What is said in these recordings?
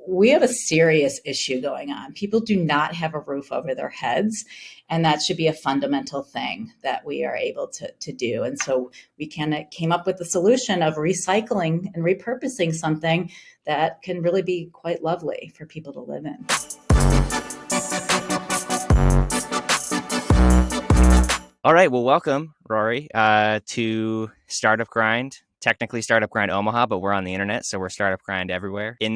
we have a serious issue going on. People do not have a roof over their heads, and that should be a fundamental thing that we are able to do. And so we came up with the solution of recycling and repurposing something that can really be quite lovely for people to live in. All right. Well, welcome, Rory, to Startup Grind. Technically Startup Grind Omaha, but we're on the internet, so we're Startup Grind everywhere. In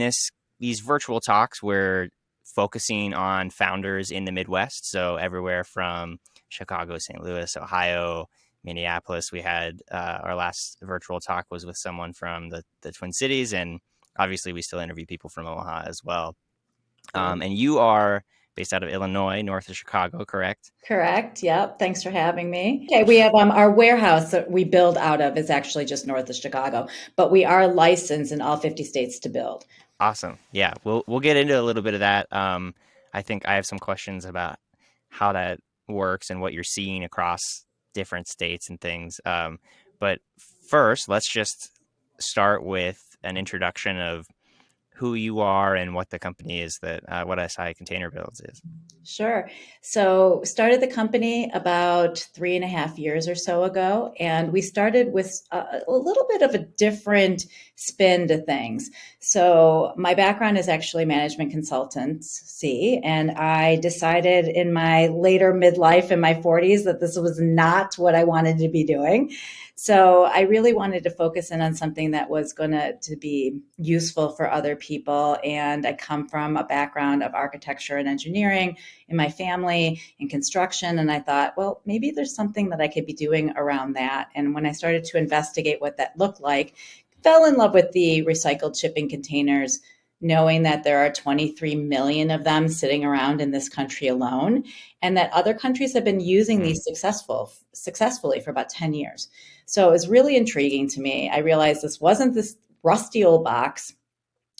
these virtual talks, we're focusing on founders in the Midwest, so everywhere from Chicago, St. Louis, Ohio, Minneapolis. We had our last virtual talk was with someone from the Twin Cities, and obviously we still interview people from Omaha as well. And you are based out of Illinois, north of Chicago, correct? Correct. Yep. Thanks for having me. Okay. We have our warehouse that we build out of is actually just north of Chicago, but we are licensed in all 50 states to build. Awesome. Yeah. We'll get into a little bit of that. I think I have some questions about how that works and what you're seeing across different states and things. But first, let's just start with an introduction of who you are and what the company is that what SI Container Builds is. Sure. So started the company about 3.5 years or so ago, and we started with a little bit of a different spin to things. So my background is actually management consultancy, and I decided in my later midlife in my 40s that this was not what I wanted to be doing. So I really wanted to focus in on something that was going to be useful for other people. And I come from a background of architecture and engineering in my family, in construction. And I thought, well, maybe there's something that I could be doing around that. And when I started to investigate what that looked like, fell in love with the recycled shipping containers, knowing that there are 23 million of them sitting around in this country alone, and that other countries have been using these successfully for about 10 years. So it was really intriguing to me. I realized this wasn't this rusty old box.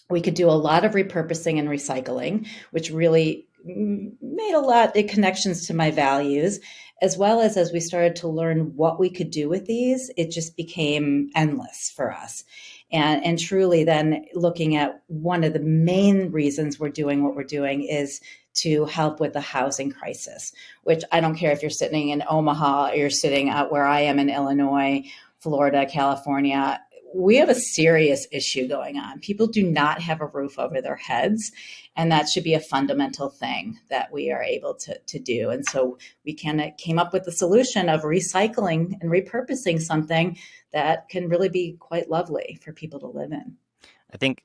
We could do a lot of repurposing and recycling, which really made a lot of connections to my values, as well as we started to learn what we could do with these, it just became endless for us. And truly then looking at one of the main reasons we're doing what we're doing is to help with the housing crisis, which I don't care if you're sitting in Omaha or you're sitting out where I am in Illinois, Florida, California. We have a serious issue going on. People do not have a roof over their heads, and that should be a fundamental thing that we are able to do. And so we came up with the solution of recycling and repurposing something that can really be quite lovely for people to live in. I think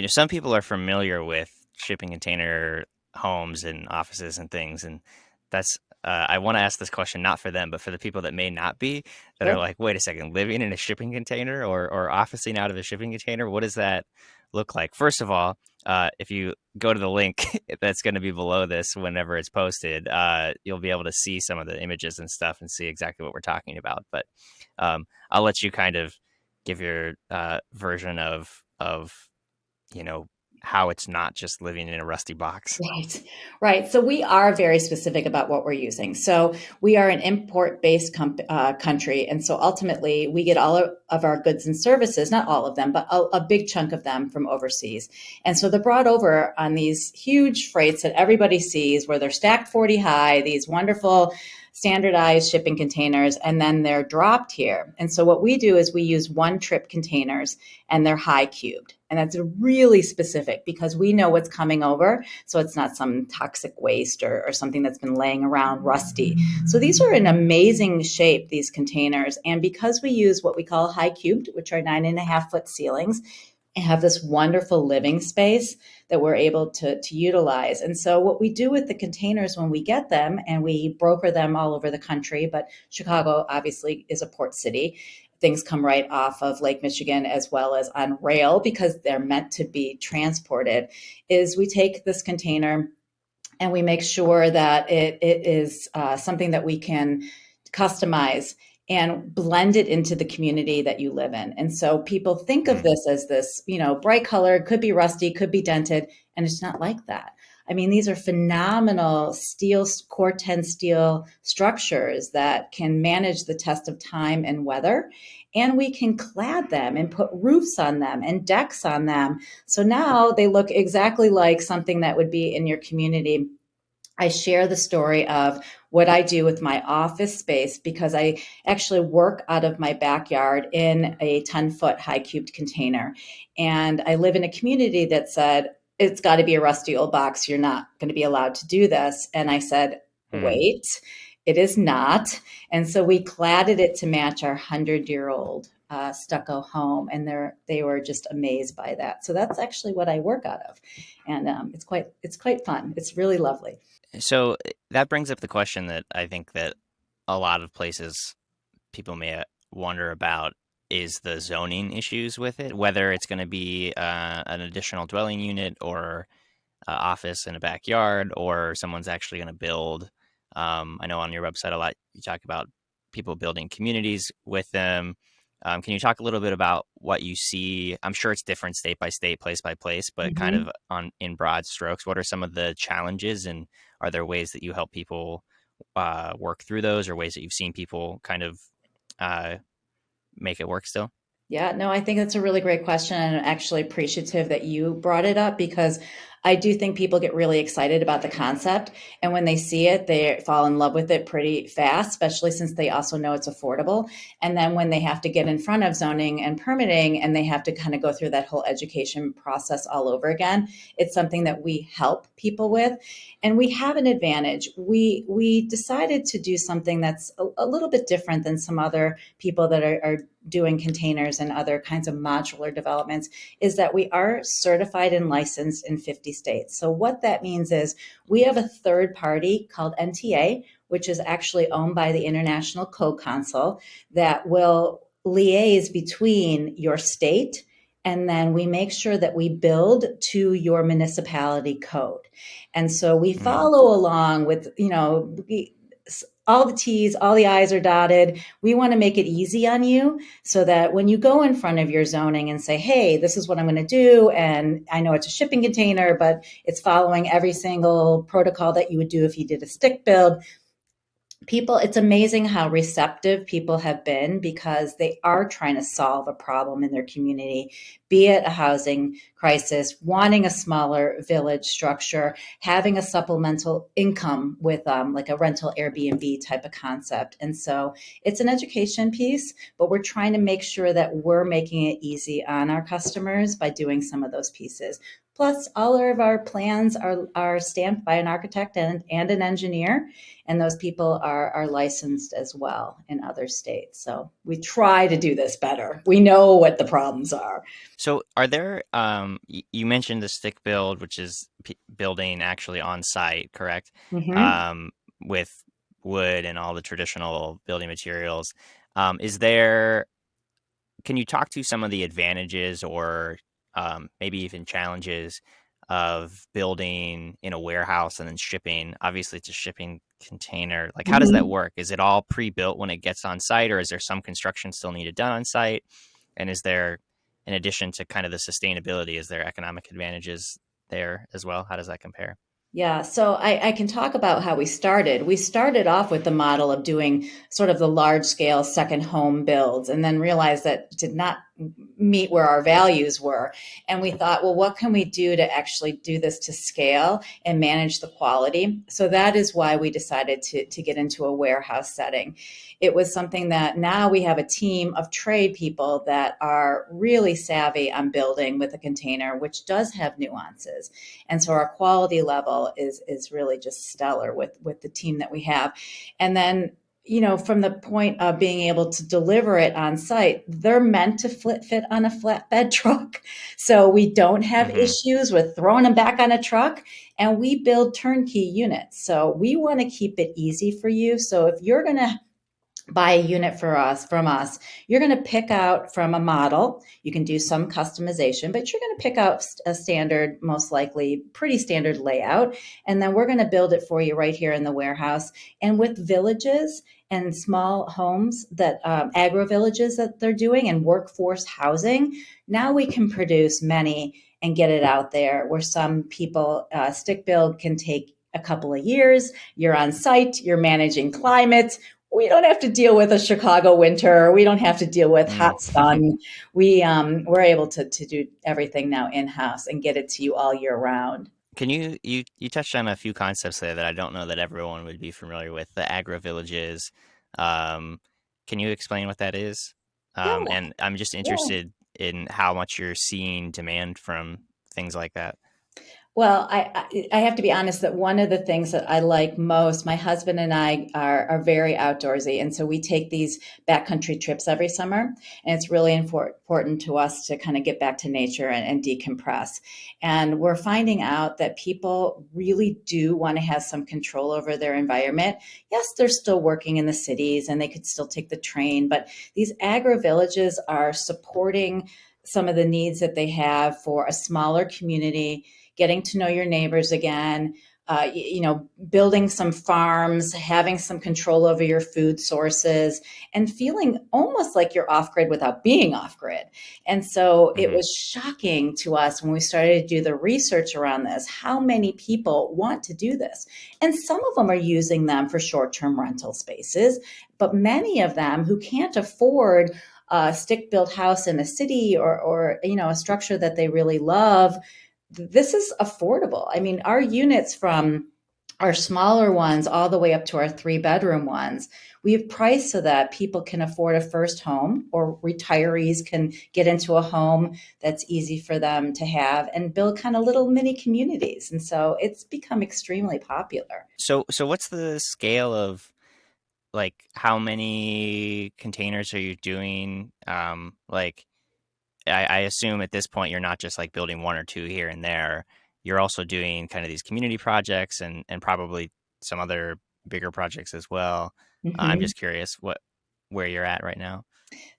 some people are familiar with shipping container homes and offices and things, and that's I want to ask this question not for them, but for the people that may not be, that are like, wait a second, living in a shipping container or officing out of a shipping container, what does that look like? First of all, if you go to the link that's going to be below this whenever it's posted, you'll be able to see some of the images and stuff and see exactly what we're talking about. But I'll let you kind of give your version of how it's not just living in a rusty box. Right. So we are very specific about what we're using. So we are an import-based country. And so ultimately we get all of our goods and services, not all of them, but a big chunk of them from overseas. And so they're brought over on these huge freights that everybody sees where they're stacked 40 high, these wonderful standardized shipping containers, and then they're dropped here. And so what we do is we use one-trip containers, and they're high cubed. And that's really specific because we know what's coming over. So it's not some toxic waste or something that's been laying around rusty. So these are in amazing shape, these containers. And because we use what we call high cubed, which are 9.5-foot ceilings, and have this wonderful living space that we're able to utilize. And so what we do with the containers when we get them, and we broker them all over the country, but Chicago obviously is a port city. Things come right off of Lake Michigan as well as on rail because they're meant to be transported, is we take this container and we make sure that it is something that we can customize and blend it into the community that you live in. And so people think of this as this, bright color, could be rusty, could be dented, and it's not like that. I mean, these are phenomenal steel, core 10 steel structures that can manage the test of time and weather. And we can clad them and put roofs on them and decks on them. So now they look exactly like something that would be in your community. I share the story of what I do with my office space because I actually work out of my backyard in a 10-foot high cubed container. And I live in a community that said, it's got to be a rusty old box. You're not going to be allowed to do this. And I said, Hmm. wait, it is not. And so we cladded it to match our 100-year-old stucco home, and they were just amazed by that. So that's actually what I work out of, and it's quite fun. It's really lovely. So that brings up the question that I think that a lot of places people may wonder about is the zoning issues with it, whether it's going to be an additional dwelling unit or office in a backyard, or someone's actually going to build. I know on your website a lot you talk about people building communities with them. Can you talk a little bit about what you see? I'm sure it's different state by state, place by place, but kind Mm-hmm. of on in broad strokes, what are some of the challenges, and are there ways that you help people work through those, or ways that you've seen people kind of uh, make it work still? Yeah, no, I think that's a really great question, and I'm actually appreciative that you brought it up because I do think people get really excited about the concept. And when they see it, they fall in love with it pretty fast, especially since they also know it's affordable. And then when they have to get in front of zoning and permitting and they have to kind of go through that whole education process all over again, it's something that we help people with. And we have an advantage. We decided to do something that's a little bit different than some other people that are doing containers and other kinds of modular developments, is that we are certified and licensed in 50 states. So what that means is we have a third party called NTA, which is actually owned by the International Code Council, that will liaise between your state, and then we make sure that we build to your municipality code. And so we Mm, follow along with, all the T's, all the I's are dotted. We want to make it easy on you so that when you go in front of your zoning and say, hey, this is what I'm going to do, and I know it's a shipping container, but it's following every single protocol that you would do if you did a stick build, people, it's amazing how receptive people have been because they are trying to solve a problem in their community, be it a housing crisis, wanting a smaller village structure, having a supplemental income with like a rental Airbnb type of concept. And so it's an education piece, but we're trying to make sure that we're making it easy on our customers by doing some of those pieces. Plus, all of our plans are stamped by an architect and an engineer, and those people are licensed as well in other states. So we try to do this better. We know what the problems are. So, are there, you mentioned the stick build, which is building actually on site, correct? Mm-hmm. Um, with wood and all the traditional building materials. Is there, can you talk to some of the advantages or maybe even challenges of building in a warehouse and then shipping? Obviously, it's a shipping container. Like, how does that Mm-hmm. work? Is it all pre-built when it gets on site, or is there some construction still needed done on site? And is there, in addition to kind of the sustainability, is there economic advantages there as well? How does that compare? Yeah, so I can talk about how we started. We started off with the model of doing sort of the large scale second home builds, and then realized that did not meet where our values were. And we thought, well, what can we do to actually do this to scale and manage the quality? So that is why we decided to get into a warehouse setting. It was something that now we have a team of trade people that are really savvy on building with a container, which does have nuances. And so our quality level is really just stellar with the team that we have. And then, from the point of being able to deliver it on site, they're meant to fit on a flatbed truck. So we don't have Hmm. issues with throwing them back on a truck, and we build turnkey units. So we want to keep it easy for you. So if you're going to buy a unit from us, you're going to pick out from a model. You can do some customization, but you're going to pick out a standard, most likely pretty standard layout, and then we're going to build it for you right here in the warehouse. And with villages and small homes that agro villages that they're doing and workforce housing, now we can produce many and get it out there, where some people, stick build can take a couple of years. You're on site, you're managing climate. We don't have to deal with a Chicago winter. We don't have to deal with Mm. hot sun. We're able to do everything now in-house and get it to you all year round. Can you touched on a few concepts there that I don't know that everyone would be familiar with, the agro villages. Um, can you explain what that is? Yeah, And I'm just yeah. interested in how much you're seeing demand from things like that. Well, I have to be honest that one of the things that I like most, my husband and I are very outdoorsy, and so we take these backcountry trips every summer, and it's really important to us to kind of get back to nature and decompress. And we're finding out that people really do want to have some control over their environment. Yes, they're still working in the cities, and they could still take the train, but these agro villages are supporting some of the needs that they have for a smaller community, getting to know your neighbors again, building some farms, having some control over your food sources, and feeling almost like you're off grid without being off grid. And so it Hmm. was shocking to us when we started to do the research around this, how many people want to do this. And some of them are using them for short term rental spaces, but many of them who can't afford a stick built house in a city or a structure that they really love, this is affordable. I mean, our units, from our smaller ones all the way up to our 3 bedroom ones, we've priced so that people can afford a first home, or retirees can get into a home that's easy for them to have and build kind of little mini communities. And so it's become extremely popular. So what's the scale of like how many containers are you doing? Like I assume at this point you're not just like building one or two here and there. You're also doing kind of these community projects and probably some other bigger projects as well. I'm Mhm. just curious where you're at right now.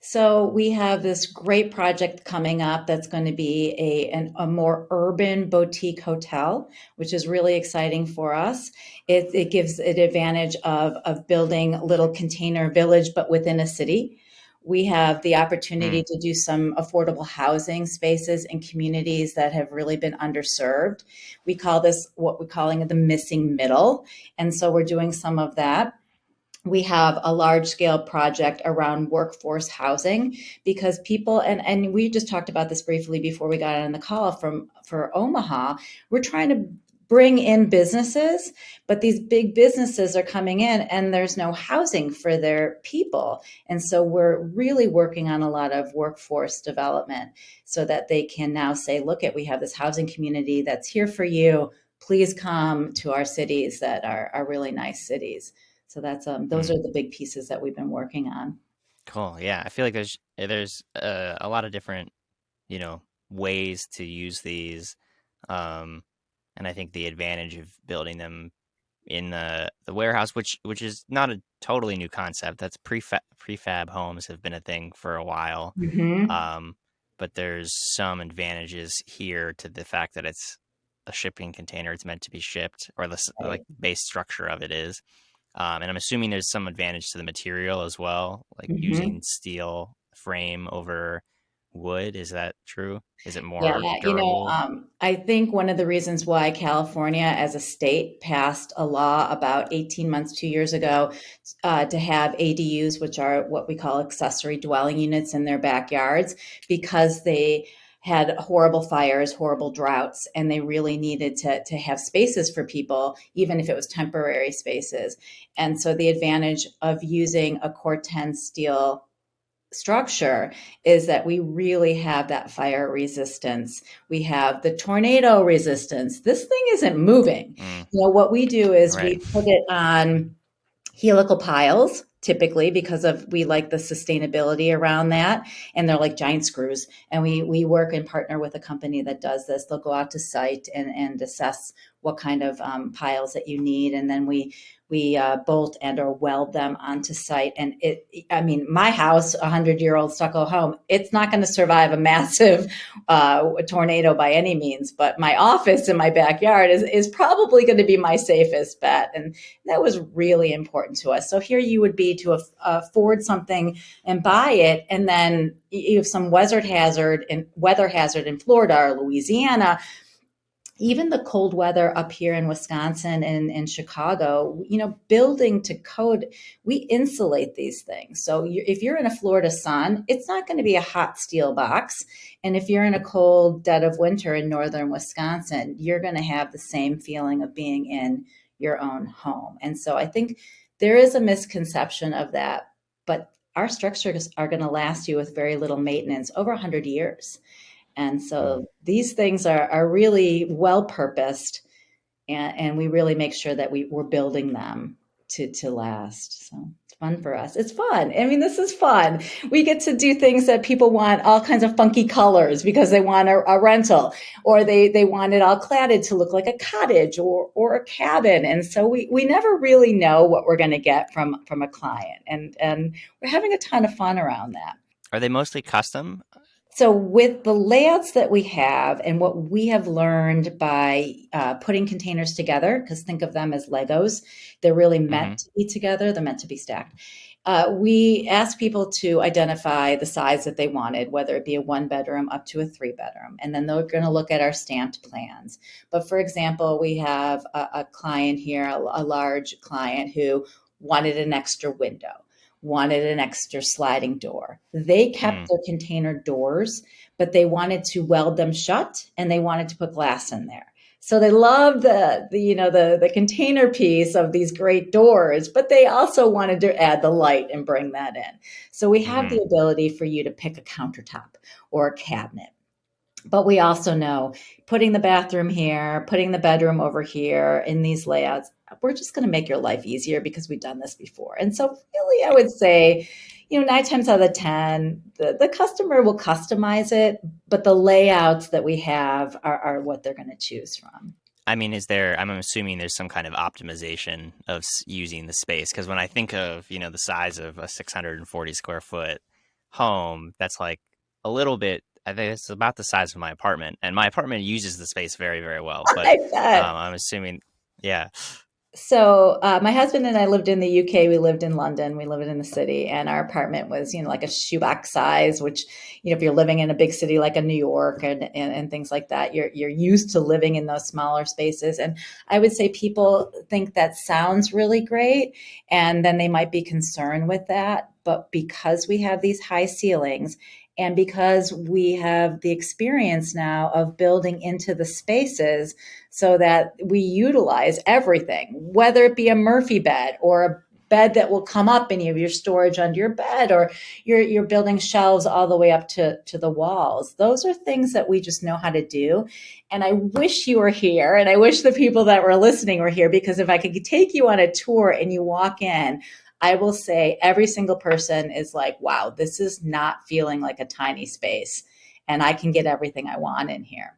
So we have this great project coming up that's going to be a more urban boutique hotel, which is really exciting for us. It gives an advantage of building a little container village, but within a city. We have the opportunity Mm, to do some affordable housing spaces in communities that have really been underserved. We call this what we're calling the missing middle. And so we're doing some of that. We have a large scale project around workforce housing, because people, and we just talked about this briefly before we got on the call, for Omaha, we're trying to bring in businesses, but these big businesses are coming in and there's no housing for their people. And so we're really working on a lot of workforce development so that they can now say, look, we have this housing community that's here for you. Please come to our cities that are really nice cities. So those mm. are the big pieces that we've been working on. Cool. Yeah, I feel like there's a lot of different, ways to use these. Um, and I think the advantage of building them in the warehouse, which is not a totally new concept. That's prefab homes have been a thing for a while. Mm-hmm. Um, but there's some advantages here to the fact that it's a shipping container. It's meant to be shipped, or like Right. base structure of it is. And I'm assuming there's some advantage to the material as well, like using Mm-hmm. steel frame over wood. Is that true? Is it Yeah, more durable? I think one of the reasons why California as a state passed a law about 18 months, 2 years ago, to have ADUs, which are what we call accessory dwelling units, in their backyards, because they had horrible fires, horrible droughts, and they really needed to have spaces for people, even if it was temporary spaces. And so the advantage of using a Corten steel structure is that we really have that fire resistance. We have the tornado resistance. This thing isn't moving. Mm, What we do is right. we put it on helical piles, typically, because of we like the sustainability around that, and they're like giant screws. And we work and partner with a company that does this. They'll go out to site and assess what kind of piles that you need, and then we bolt and or weld them onto site. And I mean, my house, 100-year-old stucco home, it's not going to survive a massive tornado by any means, but my office in my backyard is probably going to be my safest bet. And that was really important to us. So here you would be to afford something and buy it, and then you have some weather hazard in Florida or Louisiana, even the cold weather up here in Wisconsin and in Chicago, building to code, we insulate these things. So if you're in a Florida sun, it's not going to be a hot steel box. And if you're in a cold dead of winter in northern Wisconsin, you're going to have the same feeling of being in your own home. And so I think there is a misconception of that, but our structures are going to last you with very little maintenance over 100 years. And so these things are really well purposed, and we really make sure that we're building them to last. So it's fun for us. It's fun. I mean, this is fun. We get to do things that people want, all kinds of funky colors because they want a rental, or they want it all cladded to look like a cottage or a cabin. And so we never really know what we're going to get from a client. And we're having a ton of fun around that. Are they mostly custom? So with the layouts that we have and what we have learned by putting containers together, because think of them as Legos, they're really meant to be together. They're meant to be stacked. We asked people to identify the size that they wanted, whether it be a 1-bedroom up to a 3-bedroom. And then they're going to look at our stamped plans. But for example, we have a client here, a large client who wanted an extra window, wanted an extra sliding door. They kept their container doors, but they wanted to weld them shut and they wanted to put glass in there. So they loved the container piece of these great doors, but they also wanted to add the light and bring that in. So we have the ability for you to pick a countertop or a cabinet. But we also know putting the bathroom here, putting the bedroom over here in these layouts, we're just going to make your life easier because we've done this before. And so really, I would say, 9 times out of 10, the customer will customize it, but the layouts that we have are what they're going to choose from. I mean, I'm assuming there's some kind of optimization of using the space. Because when I think of, the size of a 640 square foot home, that's like a little bit, I think it's about the size of my apartment, and my apartment uses the space very, very well. But I'm assuming, yeah. So my husband and I lived in the UK. We lived in London. We lived in the city, and our apartment was, like a shoebox size. Which, if you're living in a big city like a New York and things like that, you're used to living in those smaller spaces. And I would say people think that sounds really great, and then they might be concerned with that. But because we have these high ceilings, and because we have the experience now of building into the spaces so that we utilize everything, whether it be a Murphy bed or a bed that will come up and you have your storage under your bed, or you're building shelves all the way up to the walls. Those are things that we just know how to do. And I wish you were here, and I wish the people that were listening were here, because if I could take you on a tour and you walk in, I will say every single person is like, wow, this is not feeling like a tiny space, and I can get everything I want in here.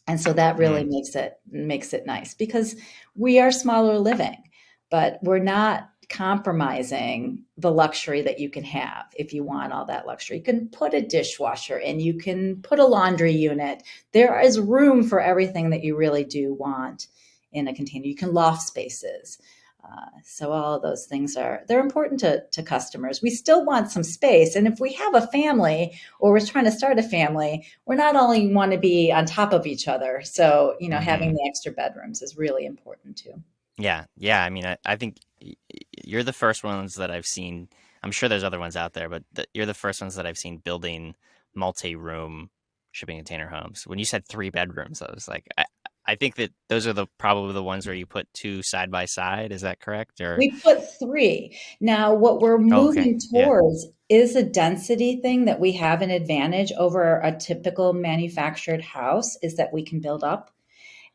And so that really makes it nice, because we are smaller living, but we're not compromising the luxury that you can have if you want all that luxury. You can put a dishwasher in, you can put a laundry unit. There is room for everything that you really do want in a container. You can loft spaces. So all of those things they're important to customers. We still want some space. And if we have a family, or we're trying to start a family, we're not only want to be on top of each other. So, having the extra bedrooms is really important too. Yeah. Yeah. I mean, I think you're the first ones that I've seen. I'm sure there's other ones out there, but you're the first ones that I've seen building multi-room shipping container homes. When you said 3 bedrooms, I was like, I think that those are probably the ones where you put 2 side by side. Is that correct? Or we put 3. Now, what we're moving towards is a density thing that we have an advantage over a typical manufactured house, is that we can build up.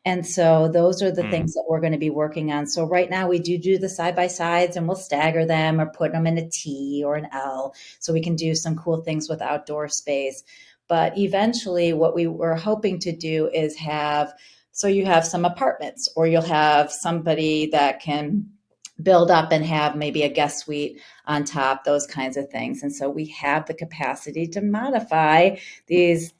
And so those are the things that we're going to be working on. So right now we do the side by sides, and we'll stagger them or put them in a T or an L, so we can do some cool things with outdoor space. But eventually what we were hoping to do is have So you have some apartments, or you'll have somebody that can build up and have maybe a guest suite on top, those kinds of things. And so we have the capacity to modify these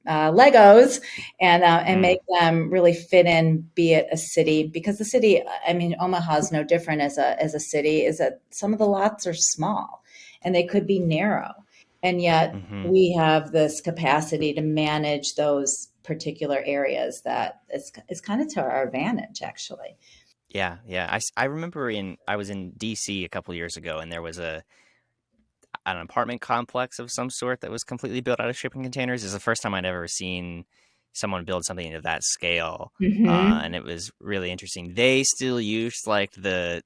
Legos and Mm, make them really fit in, be it a city, because the city, I mean, Omaha is no different as a city, is that some of the lots are small and they could be narrow. And yet hmm. we have this capacity to manage those particular areas that is kind of to our advantage, actually. Yeah, yeah. I remember I was in DC a couple years ago, and there was an apartment complex of some sort that was completely built out of shipping containers. It's the first time I'd ever seen someone build something of that scale, Hmm. and it was really interesting. They still used like the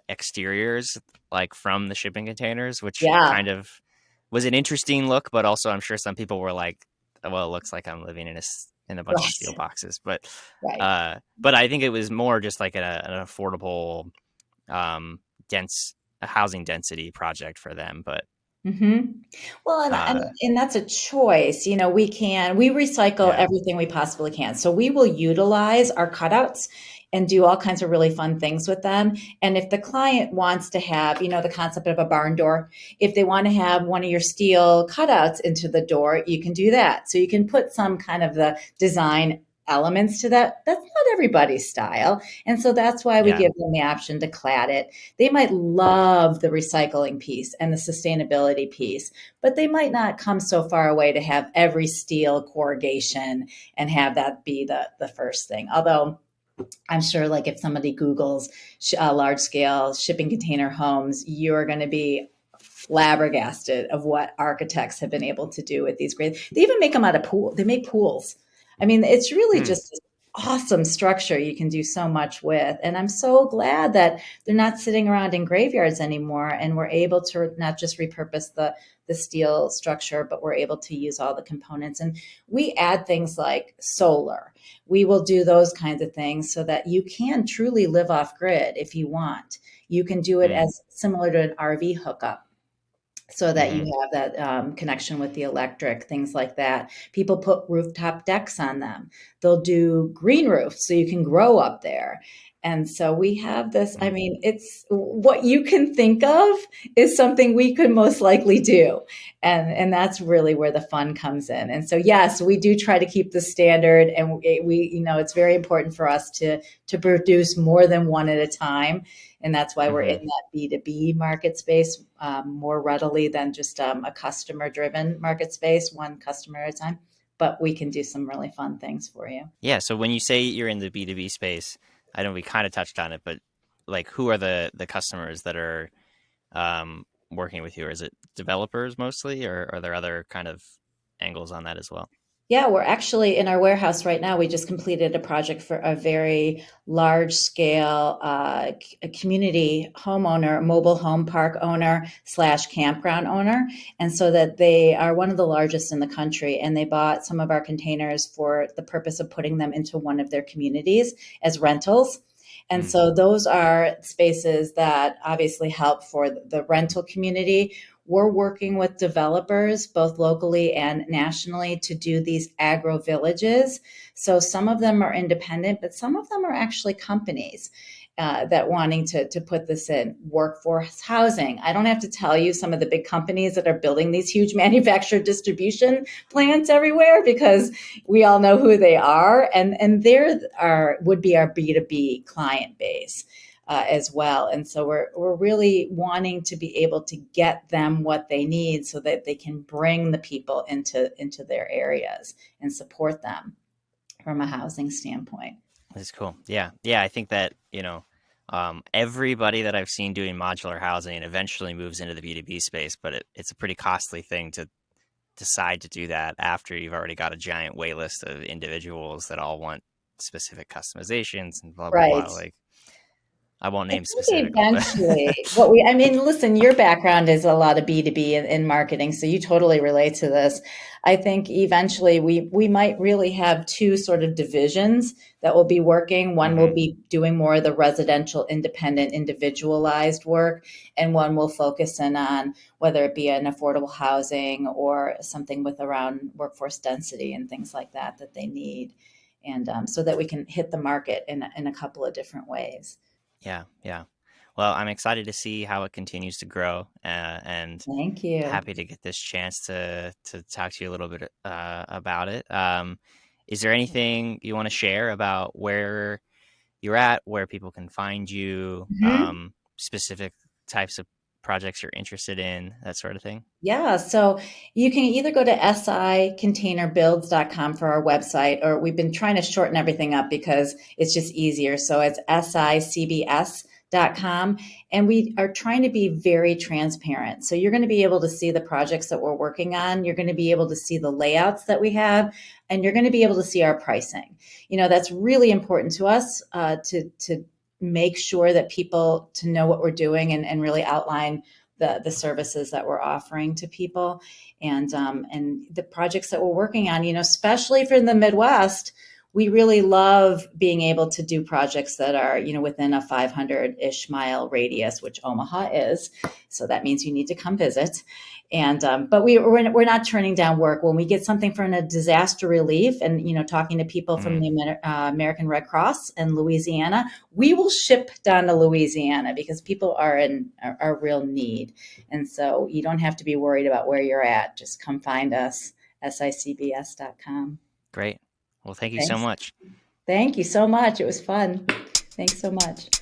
exteriors like from the shipping containers, which Yeah. kind of was an interesting look, but also I'm sure some people were like, "Well, it looks like I'm living in a bunch of steel Right. boxes." Right. But I think it was more just like an affordable, dense housing density project for them. But Hmm. Well, uh, and that's a choice. You know, we recycle yeah. everything we possibly can. So we will utilize our cutouts and do all kinds of really fun things with them. And if the client wants to have, the concept of a barn door, if they want to have one of your steel cutouts into the door, you can do that. So you can put some kind of the design elements to that. That's not everybody's style. And so that's why we Yeah. give them the option to clad it. They might love the recycling piece and the sustainability piece, but they might not come so far away to have every steel corrugation and have that be the first thing. Although I'm sure, like, if somebody Googles large scale shipping container homes, you're going to be flabbergasted of what architects have been able to do with these great. They even make them out of pool. They make pools. I mean, it's really Hmm. just this awesome structure you can do so much with. And I'm so glad that they're not sitting around in graveyards anymore, and we're able to not just repurpose the steel structure, but we're able to use all the components. And we add things like solar. We will do those kinds of things so that you can truly live off grid if you want. You can do it Hmm. as similar to an RV hookup, so that you Hmm. have that connection with the electric, things like that. People put rooftop decks on them. They'll do green roofs so you can grow up there. And so we have this, I Hmm. mean, it's what you can think of is something we could most likely do. And that's really where the fun comes in. And so, yes, we do try to keep the standard, and it's very important for us to produce more than one at a time, and that's why we're in Hmm. that B2B market space more readily than just a customer driven market space, one customer at a time. But we can do some really fun things for you. Yeah. So when you say you're in the B2B space, I know we kind of touched on it, but like, who are the customers that are working with you? Or is it developers mostly, or are there other kind of angles on that as well? Yeah, we're actually in our warehouse right now. We just completed a project for a very large scale community homeowner, mobile home park owner slash campground owner. And so that they are one of the largest in the country. And they bought some of our containers for the purpose of putting them into one of their communities as rentals. And Hmm. so those are spaces that obviously help for the rental community. We're working with developers, both locally and nationally, to do these agro villages. So some of them are independent, but some of them are actually companies that wanting to put this in. Workforce housing. I don't have to tell you some of the big companies that are building these huge manufactured distribution plants everywhere, because we all know who they are, and there are would be our B2B client base as well. And so we're really wanting to be able to get them what they need so that they can bring the people into their areas and support them from a housing standpoint. That's cool. Yeah. Yeah. I think that, everybody that I've seen doing modular housing eventually moves into the B2B space, but it's a pretty costly thing to decide to do that after you've already got a giant wait list of individuals that all want specific customizations and blah, blah, Right. blah. Like, I won't I name think specifics, but eventually, I mean, listen, your background is a lot of B2B in marketing, so you totally relate to this. I think eventually we might really have two sort of divisions that will be working. One will hmm. be doing more of the residential, independent, individualized work, and one will focus in on whether it be an affordable housing or something with around workforce density and things like that they need. and so that we can hit the market in a couple of different ways. Yeah, yeah. Well, I'm excited to see how it continues to grow, and Thank you. happy to get this chance to talk to you a little bit about it. Is there anything you want to share about where you're at, where people can find you, Mhm. specific types of projects you're interested in, that sort of thing? Yeah, so you can either go to sicontainerbuilds.com for our website, or we've been trying to shorten everything up because it's just easier. So it's sicbs.com. And we are trying to be very transparent. So you're going to be able to see the projects that we're working on. You're going to be able to see the layouts that we have, and you're going to be able to see our pricing. That's really important to us to make sure that people to know what we're doing and really outline the services that we're offering to people, and the projects that we're working on. Especially for the Midwest, we really love being able to do projects that are within a 500-ish mile radius, which Omaha is. So that means you need to come visit. And but we're not turning down work when we get something from a disaster relief, and talking to people from Mm, the American Red Cross in Louisiana. We will ship down to Louisiana because people are in are real need. And so you don't have to be worried about where you're at. Just come find us, sicbs.com. great. Well, thank you so Thanks. much. Thank you so much. It was fun. Thanks so much.